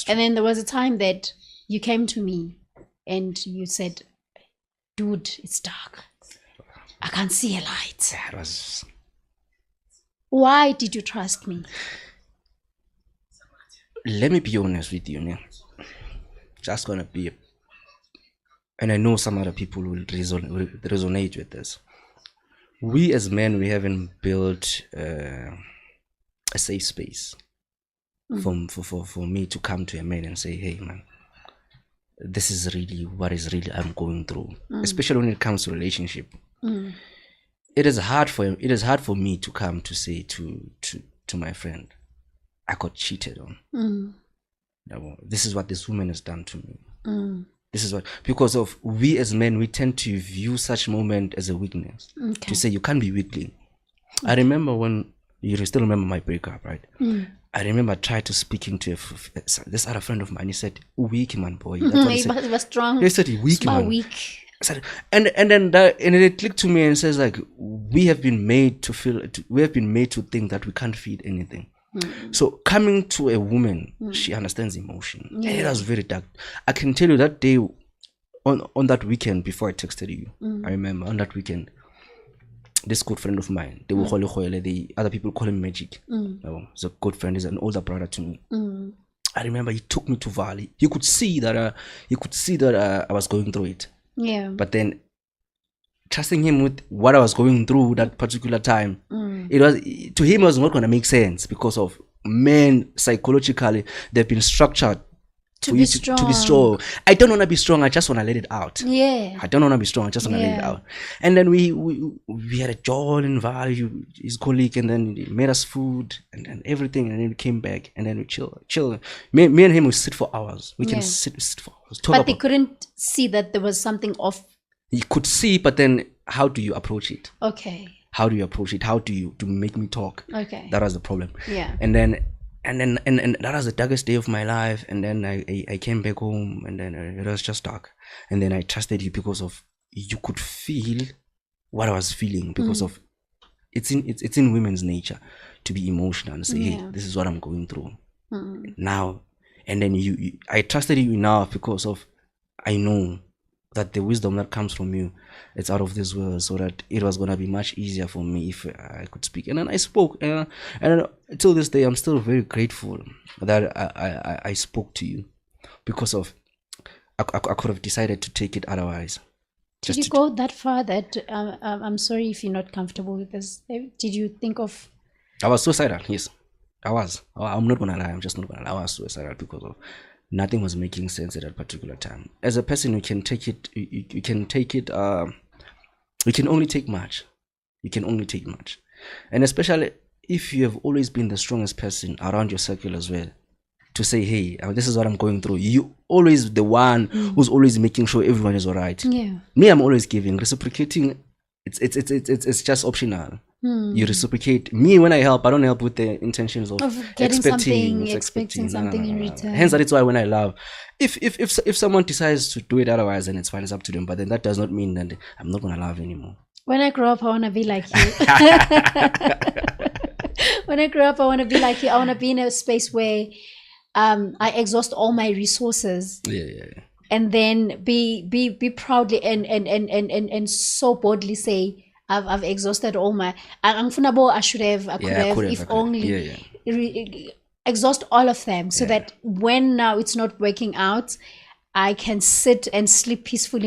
And then there was a time that you came to me and you said, dude, it's dark. I can't see a light. Yeah, it was. Why did you trust me? Let me be honest with you, yeah. Just gonna be, and I know some other people will resonate with this. We as men, we haven't built a safe space for me to come to a man and say, hey man, this is really what is really I'm going through, especially when it comes to relationship. It is hard for me to come to say to my friend, I got cheated on. This is what this woman has done to me. This is what, because of we as men, we tend to view such moment as a weakness. To say you can't be weakling. I remember when you still remember my breakup, right? I remember I tried to speaking to this other friend of mine. He said, "Weak man, boy." That's what he said. He was strong. He said, "Weak man." Weak. And then it clicked to me and says like, we have been made to think that we can't feed anything. So coming to a woman, she understands emotion. And it was very dark. I can tell you that day, on that weekend before I texted you, I remember on that weekend, this good friend of mine, the other people call him Magic. He's a good friend. He's an older brother to me. I remember he took me to Valley. He could see that I was going through it. Yeah. But then trusting him with what I was going through that particular time, it was, to him, it was not going to make sense because of men psychologically, they've been structured to be strong. I don't want to be strong. I just want to let it out. Yeah. I don't want to be strong. I just want to let it out. And then we had a joy and value, his colleague, and then he made us food and everything. And then we came back and then we chill. Me and him, we sit for hours. We can sit for hours. But they couldn't see that there was something off. You could see, but then how do you approach it? Okay. How do you approach it? How do you make me talk? Okay. That was the problem. Yeah. And then that was the darkest day of my life. And then I came back home and then it was just dark. And then I trusted you because of you could feel what I was feeling because of it's in women's nature to be emotional and say, hey, this is what I'm going through now. And then I trusted you enough because of I know that the wisdom that comes from you, it's out of this world, so that it was going to be much easier for me if I could speak. And then I spoke, and till this day, I'm still very grateful that I spoke to you, because of I could have decided to take it otherwise. Did you go that far that I'm sorry if you're not comfortable with this? Did you think of? I was suicidal. Yes, I was. I'm not gonna lie. I'm just not gonna lie. I was suicidal because of nothing was making sense at that particular time. As a person, you can take it. You can take it. You can only take much. You can only take much, and especially if you have always been the strongest person around your circle as well. To say, hey, this is what I'm going through. You always the one who's always making sure everyone is all right. Yeah. Me, I'm always giving. Reciprocating, it's just optional. You reciprocate. Me, when I help, I don't help with the intentions of getting expecting something in return. Hence, that is why when I love, if someone decides to do it otherwise, then it's fine. It's up to them. But then that does not mean that I'm not gonna love anymore. When I grow up, I wanna be like you. When I grow up, I wanna be like you. I wanna be in a space where I exhaust all my resources. Yeah. And then be proudly and so boldly say, I've exhausted all my. I could have, if only. Exhaust all of them so that when now it's not working out, I can sit and sleep peacefully.